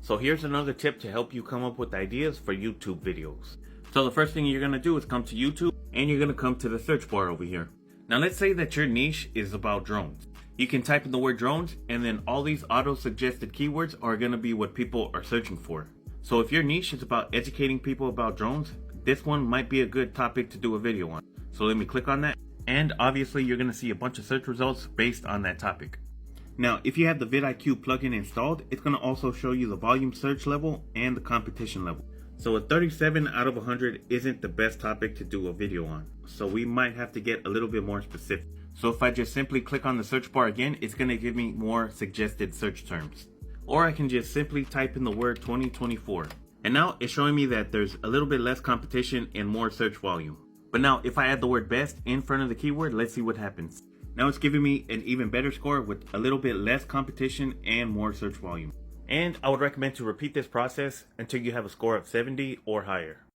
So here's another tip to help you come up with ideas for YouTube videos. So the first thing you're going to do is come to YouTube and you're going to come to the search bar over here. Now let's say that your niche is about drones. You can type in the word drones and then all these auto-suggested keywords are going to be what people are searching for. So if your niche is about educating people about drones, this one might be a good topic to do a video on. So let me click on that. And obviously you're going to see a bunch of search results based on that topic. Now, if you have the vidIQ plugin installed, it's going to also show you the volume search level and the competition level. So a 37 out of 100 isn't the best topic to do a video on. So we might have to get a little bit more specific. So if I just simply click on the search bar again, it's going to give me more suggested search terms. Or I can just simply type in the word 2024. And now it's showing me that there's a little bit less competition and more search volume. But now if I add the word best in front of the keyword, let's see what happens. Now it's giving me an even better score with a little bit less competition and more search volume. And I would recommend to repeat this process until you have a score of 70 or higher.